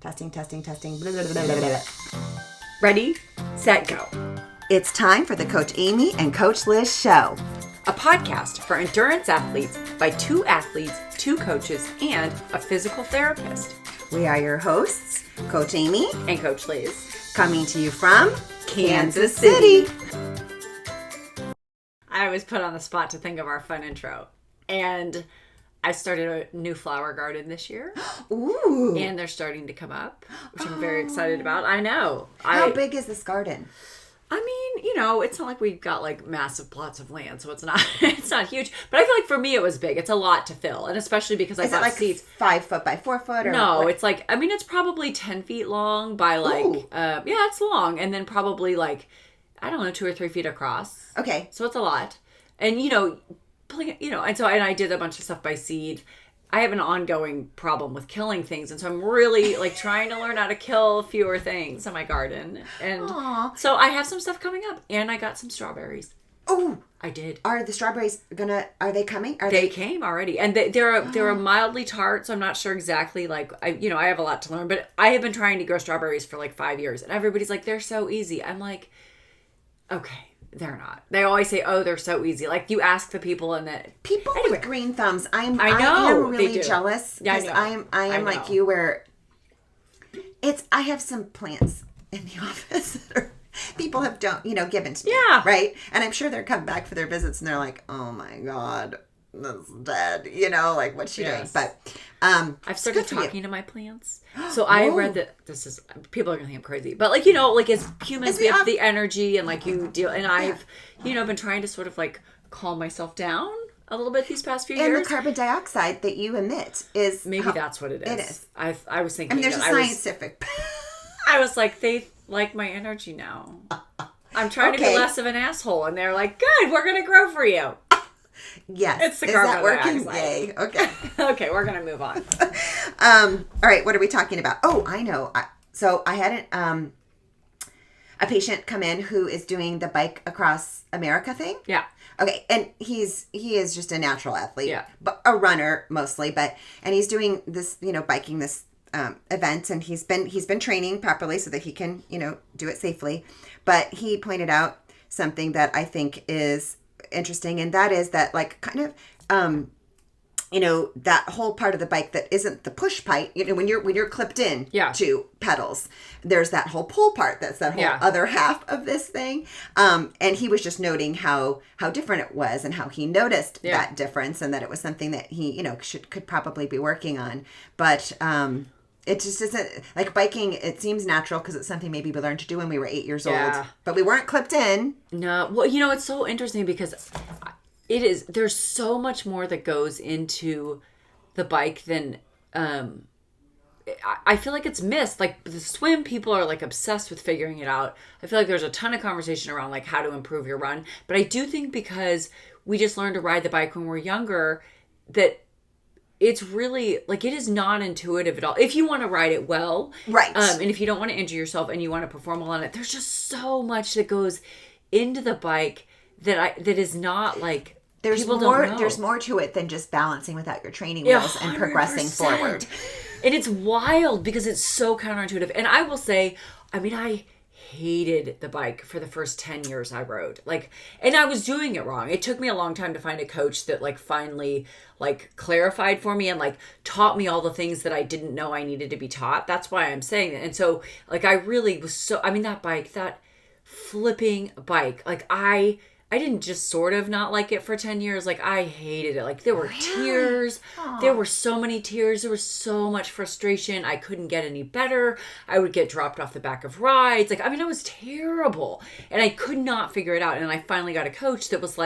Testing. Blah, blah, blah, blah, blah. Ready, set, go. It's time for the Coach Amy and Coach Liz show. A podcast for endurance athletes by 2 athletes, 2 coaches, and a physical therapist. We are your hosts, Coach Amy And Coach Liz. coming to you from Kansas City. I was put on the spot to think of our fun intro. And I started a new flower garden this year. Ooh. And they're starting to come up, which I'm very excited about. I know. How big is this garden? I mean, it's not like we've got like massive plots of land, so it's not huge. But I feel like for me it was big. It's a lot to fill, and especially because I Is it bought like seeds. 5 foot by 4 foot? Or No, what? it's like it's probably 10 feet long by Ooh. it's long, and then probably 2 or 3 feet across. Okay. So it's a lot, and and I did a bunch of stuff by seed. I have an ongoing problem with killing things, and so I'm really trying to learn how to kill fewer things in my garden. And Aww. so I have some stuff coming up, and I got some strawberries. Oh, I did. are the strawberries are they coming? They came already, and they're mildly tart, so I'm not sure exactly. I have a lot to learn, but I have been trying to grow strawberries for 5 years, and everybody's like, they're so easy. I'm like, okay. They're not. They always say, "Oh, they're so easy." You ask the people, and that People with green thumbs. I am they really do. jealous Yeah, I because know. I am I like know. you, where I have some plants in the office that are, people have given to me. Yeah. Right. And I'm sure they're coming back for their visits, and they're like, "Oh my god, that's dead." What's she Yes. doing? But I've started good for you. talking to my plants. So I read that this is, people are gonna think I'm crazy, but as humans, we have the energy, and you deal, and I've been trying to sort of calm myself down a little bit these past few And years. the carbon dioxide that you emit is Maybe that's what it is. It is. I was thinking. There's a that scientific. I was like, they like my energy now. I'm trying to be Okay. less of an asshole, and they're like, "Good, we're gonna grow for you." Yes. It's the is carbon that working? dioxide. Yay. Okay. Okay, we're gonna move on. All right, what are we talking about? Oh, I know. So I had a patient come in who is doing the Bike Across America thing. Yeah. Okay, and he is just a natural athlete. Yeah. But a runner mostly, and he's doing this, biking this event, and he's been training properly so that he can, do it safely. But he pointed out something that I think is interesting, and that is that that whole part of the bike that isn't the push part, when you're clipped in to pedals, there's that whole pull part, that's that whole other half of this thing. And he was just noting how different it was, and how he noticed that difference, and that it was something that he could probably be working on. But it just isn't biking. It seems natural because it's something maybe we learned to do when we were 8 years old, but we weren't clipped in. No, well, it's so interesting because there's so much more that goes into the bike than I feel like it's missed. The swim people are obsessed with figuring it out. I feel like there's a ton of conversation around how to improve your run, but I do think because we just learned to ride the bike when we're younger, that it's really it is not intuitive at all. If you want to ride it well, right, and if you don't want to injure yourself and you want to perform well on it, there's just so much that goes into the bike that is not there's people more. don't know. There's more to it than just balancing without your training wheels and progressing 100%. forward. And it's wild because it's so counterintuitive. And I will say, I hated the bike for the first 10 years I rode. And I was doing it wrong. It took me a long time to find a coach that finally clarified for me and taught me all the things that I didn't know I needed to be taught. That's why I'm saying that. And so I really was that bike, that flipping bike, I didn't just sort of not like it for 10 years. I hated it. There were tears. Aww. There were so many tears. There was so much frustration. I couldn't get any better. I would get dropped off the back of rides. I was terrible. And I could not figure it out. And I finally got a coach that was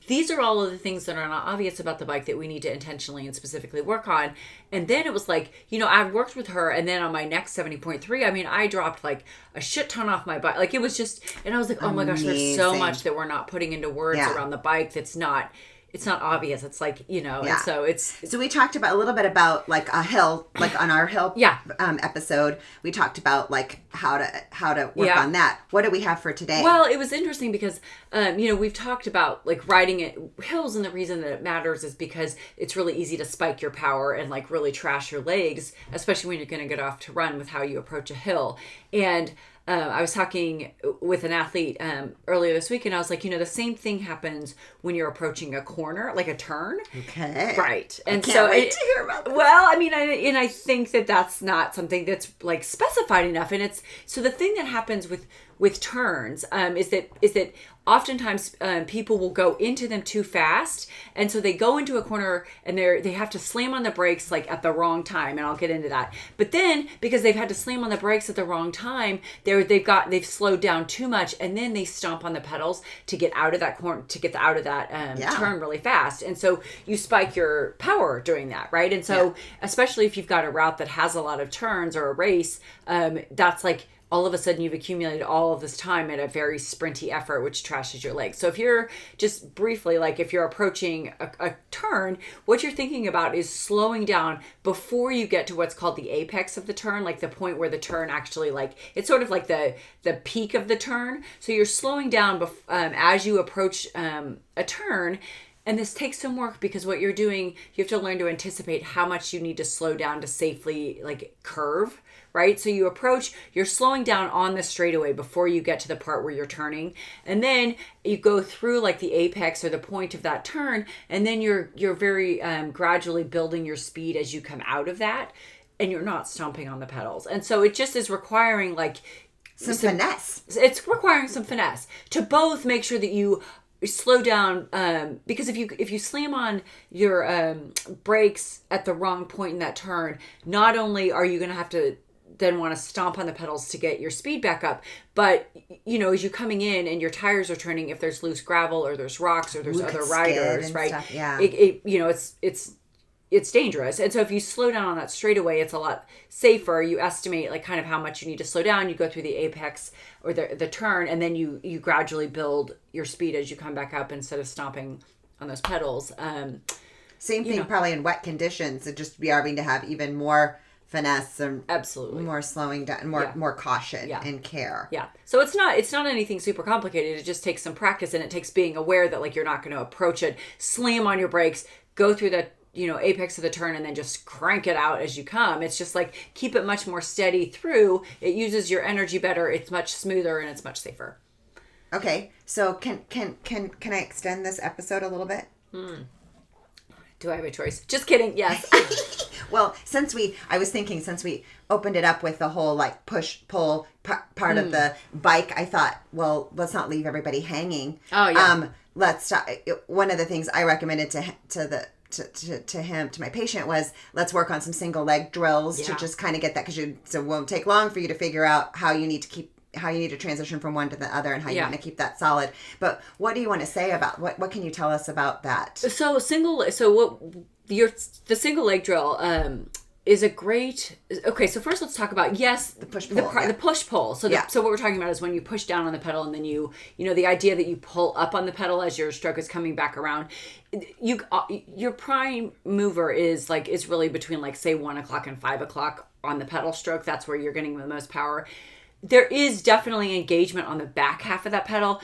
these are all of the things that are not obvious about the bike that we need to intentionally and specifically work on. And then it was I've worked with her. And then on my next 70.3, I dropped a shit ton off my bike. It was just, and I was oh my gosh, there's so Amazing. much that we're not putting into words around the bike that's not it's not obvious. It's like, and so we talked about a little bit about like a hill, like on our hill episode, we talked about like how to work on that. What do we have for today? Well, it was interesting because, we've talked about like riding hills, and the reason that it matters is because it's really easy to spike your power and like really trash your legs, especially when you're going to get off to run with how you approach a hill. And I was talking with an athlete earlier this week, and I was like, the same thing happens when you're approaching a corner, like a turn. Okay. Right. And I can't wait to hear about that. Well, I mean, I think that that's not something that's like specified enough. And so the thing that happens with turns is that oftentimes people will go into them too fast, and so they go into a corner and they have to slam on the brakes like at the wrong time, and I'll get into that. But then because they've had to slam on the brakes at the wrong time, they've slowed down too much, and then they stomp on the pedals to get out of that corner, to get out of that turn really fast, and so you spike your power doing that, right? And so especially if you've got a route that has a lot of turns or a race, that's like all of a sudden you've accumulated all of this time at a very sprinty effort, which trashes your legs. So if you're just briefly, like if you're approaching a turn, what you're thinking about is slowing down before you get to what's called the apex of the turn, like the point where the turn actually, like, it's sort of like the peak of the turn. So you're slowing down as you approach a turn. And this takes some work because what you're doing, you have to learn to anticipate how much you need to slow down to safely like curve, right? So you're slowing down on the straightaway before you get to the part where you're turning. And then you go through like the apex or the point of that turn. And then you're very gradually building your speed as you come out of that. And you're not stomping on the pedals. And so it just is requiring like some finesse. It's requiring some finesse to both make sure that you slow down, because if you slam on your brakes at the wrong point in that turn, not only are you going to have to then want to stomp on the pedals to get your speed back up, but as you're coming in and your tires are turning, if there's loose gravel or there's rocks or there's other riders, right? Stuff, yeah. It's dangerous. And so if you slow down on that straightaway, it's a lot safer. You estimate like kind of how much you need to slow down. You go through the apex or the turn, and then you gradually build your speed as you come back up instead of stomping on those pedals. Same thing probably in wet conditions. It just be having to have even more finesse and absolutely more slowing down, more caution and care. Yeah. So it's not anything super complicated. It just takes some practice, and it takes being aware that like you're not going to approach it, slam on your brakes, go through that apex of the turn, and then just crank it out as you come. It's just like keep it much more steady through. It uses your energy better. It's much smoother, and it's much safer. Okay, so can I extend this episode a little bit? Do I have a choice? Just kidding. Yes. Well, since we opened it up with the whole like push pull part of the bike, I thought, well, let's not leave everybody hanging. Oh yeah. Let's. One of the things I recommended to my patient was let's work on some single leg drills to just kind of get that, because so it won't take long for you to figure out how you need to transition from one to the other and how you want to keep that solid. But what do you want to say about what can you tell us about that? So the single leg drill is a great. Okay, so first let's talk about the push pull. The push pull. So so what we're talking about is when you push down on the pedal, and then the idea that you pull up on the pedal as your stroke is coming back around. Your prime mover is really between like say 1 o'clock and 5 o'clock on the pedal stroke. That's where you're getting the most power. There is definitely engagement on the back half of that pedal,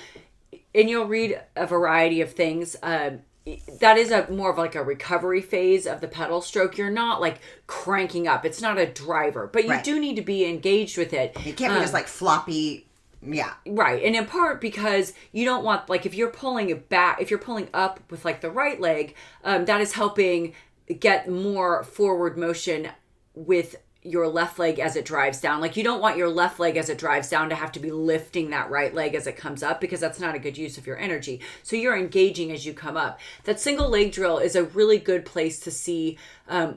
and you'll read a variety of things. That is more of like a recovery phase of the pedal stroke. You're not like cranking up. It's not a driver, but you do need to be engaged with it. It can't be just like floppy. Yeah. Right. And in part because you don't want, like, if you're pulling up with like the right leg, that is helping get more forward motion with your left leg as it drives down. Like, you don't want your left leg as it drives down to have to be lifting that right leg as it comes up, because that's not a good use of your energy. So you're engaging as you come up. That single leg drill is a really good place to see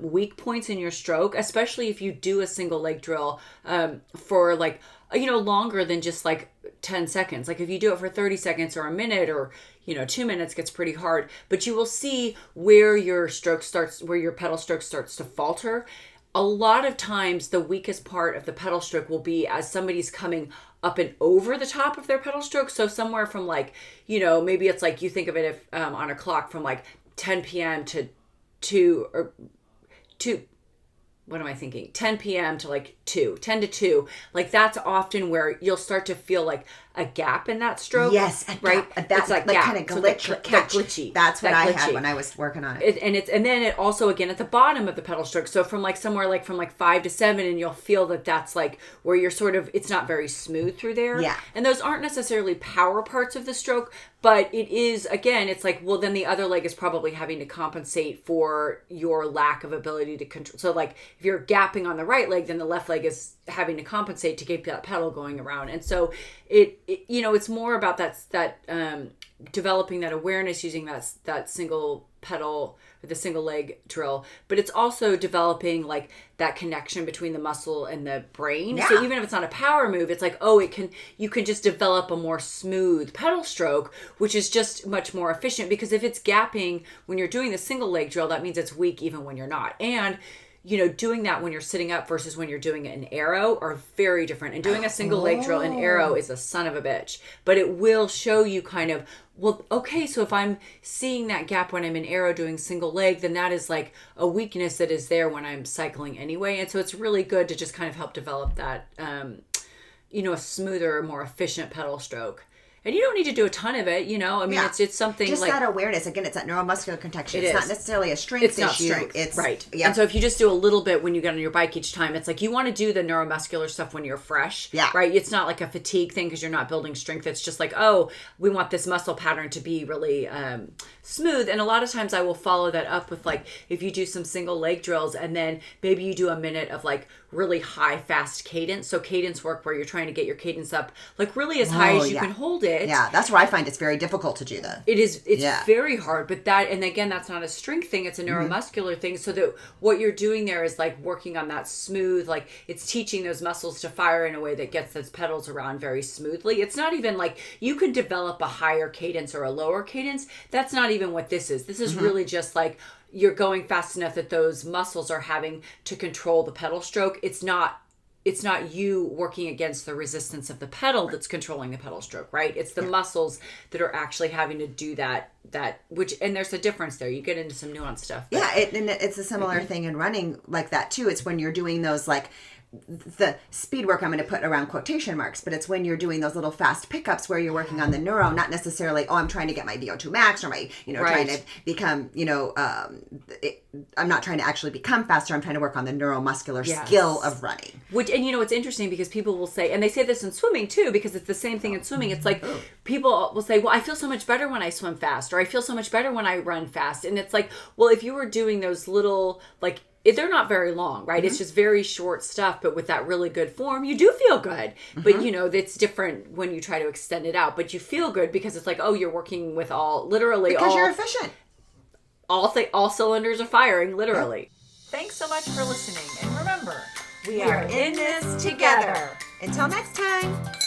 weak points in your stroke, especially if you do a single leg drill for like, longer than just like 10 seconds. Like if you do it for 30 seconds or a minute or 2 minutes gets pretty hard, but you will see where your pedal stroke starts to falter. a lot of times the weakest part of the pedal stroke will be as somebody's coming up and over the top of their pedal stroke. So somewhere from like, maybe it's like you think of it if on a clock from like 10 p.m. to 2 or 2. What am I thinking? 10 p.m. to like 2, 10 to 2. Like that's often where you'll start to feel like a gap in that stroke. Yes, right. That's like kind of glitchy. That's what I had when I was working on it. And then it also again at the bottom of the pedal stroke. So from like somewhere like from like 5 to 7, and you'll feel that that's like where you're sort of it's not very smooth through there. Yeah. And those aren't necessarily power parts of the stroke, but it is again. It's like well then the other leg is probably having to compensate for your lack of ability to control. So like if you're gapping on the right leg, then the left leg is having to compensate to keep that pedal going around. And so it's more about that developing that awareness using that single pedal or the single leg drill, but it's also developing like that connection between the muscle and the brain. Yeah. So even if it's not a power move, it's like you can just develop a more smooth pedal stroke, which is just much more efficient, because if it's gapping when you're doing the single leg drill, that means it's weak even when you're not. And doing that when you're sitting up versus when you're doing it in arrow are very different. And doing a single leg drill in arrow is a son of a bitch. But it will show you kind of, well, okay, so if I'm seeing that gap when I'm in arrow doing single leg, then that is like a weakness that is there when I'm cycling anyway. And so it's really good to just kind of help develop that, a smoother, more efficient pedal stroke. And you don't need to do a ton of it, I mean, it's something just like... that awareness. Again, it's that neuromuscular connection. It's not necessarily a strength issue. It's not strength. It's, right. Yeah. And so if you just do a little bit when you get on your bike each time, it's like you want to do the neuromuscular stuff when you're fresh. Yeah. Right? It's not like a fatigue thing because you're not building strength. It's just like, we want this muscle pattern to be really smooth. And a lot of times I will follow that up with like, if you do some single leg drills and then maybe you do a minute of like really high, fast cadence. So cadence work where you're trying to get your cadence up like really as high as you can hold it. Yeah, that's where I find it's very difficult to do that. It's very hard, but and again, that's not a strength thing, it's a neuromuscular thing. So that what you're doing there is like working on that smooth, like it's teaching those muscles to fire in a way that gets those pedals around very smoothly. It's not even like you could develop a higher cadence or a lower cadence. That's not even what this is. This is really just like you're going fast enough that those muscles are having to control the pedal stroke. It's not you working against the resistance of the pedal that's controlling the pedal stroke, right? It's the muscles that are actually having to do that and there's a difference there. You get into some nuanced stuff. But... Yeah, and it's a similar thing in running like that too. It's when you're doing those like the speed work, I'm going to put around quotation marks, but it's when you're doing those little fast pickups where you're working on the neuro, not necessarily, I'm trying to get my VO2 max or my, trying to become, I'm not trying to actually become faster. I'm trying to work on the neuromuscular skill of running. And it's interesting because people will say, and they say this in swimming too, because it's the same thing in swimming. It's like people will say, well, I feel so much better when I swim fast, or I feel so much better when I run fast. And it's like, well, if you were doing those little, like, they're not very long, right? It's just very short stuff, but with that really good form, you do feel good. But, it's different when you try to extend it out. But you feel good because it's like, you're working with because you're efficient. All cylinders are firing, literally. Thanks so much for listening. And remember, we are in this together. Until next time.